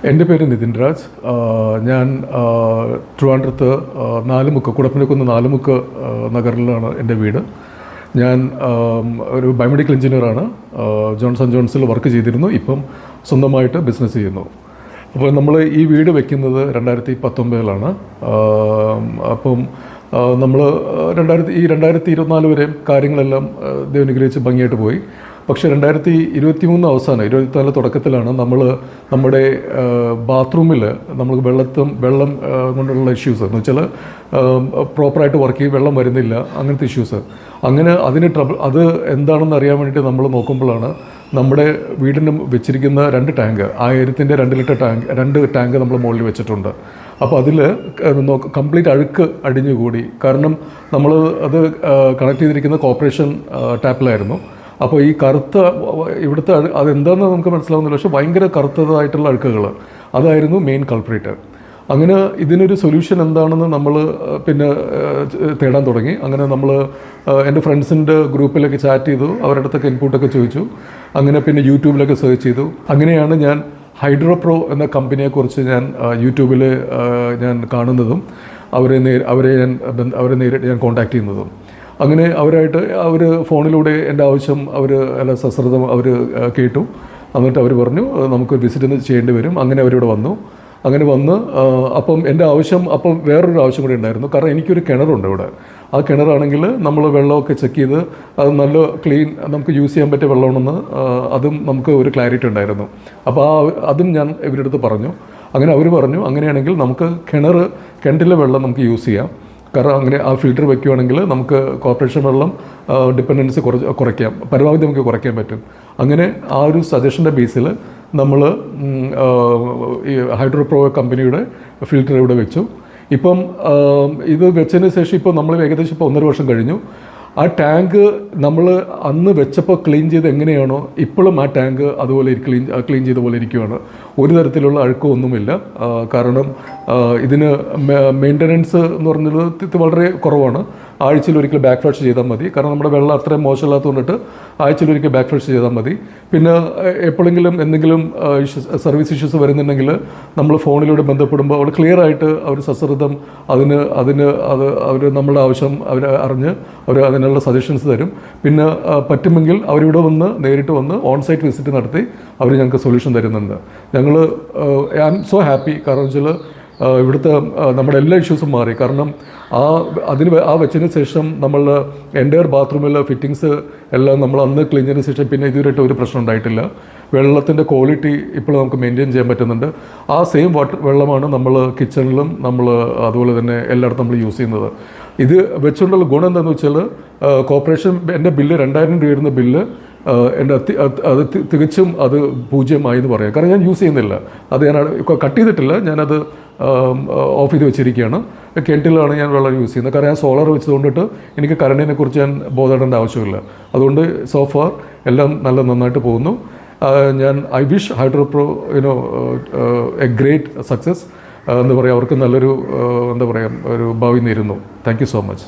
എൻ്റെ പേര് നിതിൻ രാജ്. ഞാൻ ട്രിവാൻഡ്രത്ത് കുടപ്പനക്കുന്ന് നാലുമുക്ക് നഗറിലാണ് എൻ്റെ വീട്. ഞാൻ ഒരു ബയോമെഡിക്കൽ എഞ്ചിനീയറാണ്. ജോൺസൺ ജോൺസിൽ വർക്ക് ചെയ്തിരുന്നു. ഇപ്പം സ്വന്തമായിട്ട് ബിസിനസ് ചെയ്യുന്നു. അപ്പോൾ നമ്മൾ ഈ വീട് വെക്കുന്നത് 2019 അപ്പം നമ്മൾ 2024 വരെ കാര്യങ്ങളെല്ലാം ദൈവം അനുഗ്രഹിച്ച് ഭംഗിയായിട്ട് പോയി. പക്ഷേ 2023 അവസാനം 24 തുടക്കത്തിലാണ് നമ്മൾ നമ്മുടെ ബാത്റൂമിൽ നമുക്ക് വെള്ളം കൊണ്ടുള്ള ഇഷ്യൂസ് എന്ന് വെച്ചാൽ പ്രോപ്പറായിട്ട് വർക്ക് ചെയ്യും, വെള്ളം വരുന്നില്ല, അങ്ങനത്തെ ഇഷ്യൂസ്. അങ്ങനെ അത് എന്താണെന്ന് അറിയാൻ വേണ്ടിയിട്ട് നമ്മൾ നോക്കുമ്പോഴാണ് നമ്മുടെ വീടിന് വെച്ചിരിക്കുന്ന 2 ടാങ്ക് 1000-ൻ്റെ 2 ലിറ്റർ ടാങ്ക് നമ്മൾ മുകളിൽ വെച്ചിട്ടുണ്ട്. അപ്പോൾ അതിൽ കംപ്ലീറ്റ് അഴുക്ക് അടിഞ്ഞുകൂടി. കാരണം നമ്മൾ അത് കണക്ട് ചെയ്തിരിക്കുന്ന കോർപ്പറേഷൻ ടാപ്പിലായിരുന്നു. അപ്പോൾ ഈ കറുത്ത ഇവിടുത്തെ അതെന്താണെന്ന് നമുക്ക് മനസ്സിലാവുന്നില്ല, പക്ഷേ ഭയങ്കര കറുത്തതായിട്ടുള്ള അഴുക്കുകൾ അതായിരുന്നു മെയിൻ കൾപ്രിറ്റ്. അങ്ങനെ ഇതിനൊരു സൊല്യൂഷൻ എന്താണെന്ന് നമ്മൾ പിന്നെ തേടാൻ തുടങ്ങി. അങ്ങനെ നമ്മൾ എൻ്റെ ഫ്രണ്ട്സിൻ്റെ ഗ്രൂപ്പിലൊക്കെ ചാറ്റ് ചെയ്തു, അവരുടെ അടുത്തൊക്കെ ഇൻപുട്ടൊക്കെ ചോദിച്ചു. അങ്ങനെ പിന്നെ യൂട്യൂബിലൊക്കെ സെർച്ച് ചെയ്തു. അങ്ങനെയാണ് ഞാൻ ഹൈഡ്രോപ്രോ എന്ന കമ്പനിയെക്കുറിച്ച് ഞാൻ യൂട്യൂബിൽ ഞാൻ കാണുന്നതും അവരെ നേരിട്ട് ഞാൻ കോൺടാക്റ്റ് ചെയ്യുന്നതും. അങ്ങനെ അവർ ഫോണിലൂടെ എൻ്റെ ആവശ്യം എല്ലാ സശ്രദ്ധം കേട്ടു. എന്നിട്ട് അവർ പറഞ്ഞു നമുക്കൊരു വിസിറ്റ് ചെയ്യേണ്ടി വരും. അങ്ങനെ അവരിവിടെ വന്നു. അങ്ങനെ വന്ന് അപ്പം എൻ്റെ ആവശ്യം വേറൊരു ആവശ്യം കൂടി ഉണ്ടായിരുന്നു. കാരണം എനിക്കൊരു കിണറുണ്ട് ഇവിടെ. ആ കിണറാണെങ്കിൽ നമ്മൾ വെള്ളമൊക്കെ ചെക്ക് ചെയ്ത് അത് നല്ല ക്ലീൻ നമുക്ക് യൂസ് ചെയ്യാൻ പറ്റിയ വെള്ളമാണെന്ന് അതും നമുക്ക് ഒരു ക്ലാരിറ്റി ഉണ്ടായിരുന്നു. അപ്പോൾ അതും ഞാൻ ഇവരുടെ അടുത്ത് പറഞ്ഞു. അങ്ങനെ അവർ പറഞ്ഞു അങ്ങനെയാണെങ്കിൽ നമുക്ക് കിണറ്റിലെ വെള്ളം നമുക്ക് യൂസ് ചെയ്യാം. കാരണം അങ്ങനെ ആ ഫിൽറ്റർ വയ്ക്കുകയാണെങ്കിൽ നമുക്ക് കോർപ്പറേഷൻ വെള്ളം ഡിപ്പെൻഡൻസി കുറയ്ക്കാം, പരമാവധി നമുക്ക് കുറയ്ക്കാൻ പറ്റും. അങ്ങനെ ആ ഒരു സജഷൻ്റെ ബേസിൽ നമ്മൾ ഈ ഹൈഡ്രോപ്രോ കമ്പനിയുടെ ഫിൽറ്റർ ഇവിടെ വെച്ചു. ഇപ്പം ഇത് വെച്ചതിന് ശേഷം ഇപ്പോൾ നമ്മൾ ഏകദേശം 1.5 വർഷം കഴിഞ്ഞു. ആ ടാങ്ക് നമ്മൾ അന്ന് വെച്ചപ്പോൾ ക്ലീൻ ചെയ്ത് എങ്ങനെയാണോ ഇപ്പോഴും ആ ടാങ്ക് അതുപോലെ ക്ലീൻ ചെയ്ത പോലെ ഇരിക്കുകയാണ്. ഒരു തരത്തിലുള്ള അഴുക്കൊന്നുമില്ല. കാരണം ഇതിന് മെയിൻ്റനൻസ് എന്ന് പറഞ്ഞത് വളരെ കുറവാണ്. ആഴ്ചയിലൊരിക്കൽ ബാക്ക് ഫ്ലഷ് ചെയ്താൽ മതി. കാരണം നമ്മുടെ വെള്ളം അത്രയും മോശമില്ലാത്തതുകൊണ്ടിട്ട് ആഴ്ചയിലൊരിക്കൽ ബാക്ക് ഫ്ലഷ് ചെയ്താൽ മതി. പിന്നെ എപ്പോഴെങ്കിലും എന്തെങ്കിലും സർവീസ് ഇഷ്യൂസ് വരുന്നുണ്ടെങ്കിൽ നമ്മൾ ഫോണിലൂടെ ബന്ധപ്പെടുമ്പോൾ അവിടെ ക്ലിയർ ആയിട്ട് അവർ സശ്രദ്ധം അവർ നമ്മളുടെ ആവശ്യം അറിഞ്ഞ് അതിനുള്ള സജഷൻസ് തരും. പിന്നെ പറ്റുമെങ്കിൽ അവരിവിടെ നേരിട്ട് വന്ന് ഓൺസൈറ്റ് വിസിറ്റ് നടത്തി അവർ ഞങ്ങൾക്ക് സൊല്യൂഷൻ തരുന്നുണ്ട്. ഞങ്ങൾ ഐ ആം സോ ഹാപ്പി. കാരണം വെച്ചാൽ ഇവിടുത്തെ നമ്മുടെ എല്ലാ ഇഷ്യൂസും മാറി. കാരണം വെച്ചതിന് ശേഷം നമ്മൾ എൻ്റയർ ബാത്റൂമിലെ ഫിറ്റിങ്സ് എല്ലാം നമ്മൾ അന്ന് ക്ലീൻ ചെയ്തതിന് ശേഷം പിന്നെ ഇതുവരെയായിട്ട് ഒരു പ്രശ്നം ഉണ്ടായിട്ടില്ല. വെള്ളത്തിൻ്റെ ക്വാളിറ്റി ഇപ്പോൾ നമുക്ക് മെയിൻറ്റെയിൻ ചെയ്യാൻ പറ്റുന്നുണ്ട്. ആ സെയിം വെള്ളമാണ് നമ്മൾ കിച്ചണിലും നമ്മൾ അതുപോലെ തന്നെ എല്ലായിടത്തും നമ്മൾ യൂസ് ചെയ്യുന്നത്. ഇത് വെച്ചുകൊണ്ടുള്ള ഗുണം എന്താണെന്ന് വെച്ചാൽ കോർപ്പറേഷൻ എൻ്റെ ബില്ല് 2000 രൂപ വരുന്ന ബില്ല് എൻ്റെ തികച്ചും 0 എന്ന് പറയാം. കാരണം ഞാൻ യൂസ് ചെയ്യുന്നില്ല. അത് ഞാൻ കട്ട് ചെയ്തിട്ടില്ല, ഞാനത് ഓഫ് ചെയ്ത് വെച്ചിരിക്കുകയാണ്. കിണറ്റിലാണ് ഞാൻ വെള്ളം യൂസ് ചെയ്യുന്നത്. കാരണം ഞാൻ സോളാർ വെച്ചതുകൊണ്ടിട്ട് എനിക്ക് കറണ്ടിനെ കുറിച്ച് ഞാൻ ബോധപ്പെടേണ്ട ആവശ്യമില്ല. അതുകൊണ്ട് സോഫാർ എല്ലാം നന്നായിട്ട് പോകുന്നു. I wish hydropro a great success. അവർക്ക് നല്ലൊരു ഒരു ഭാവി നേരുന്നു. Thank you so much.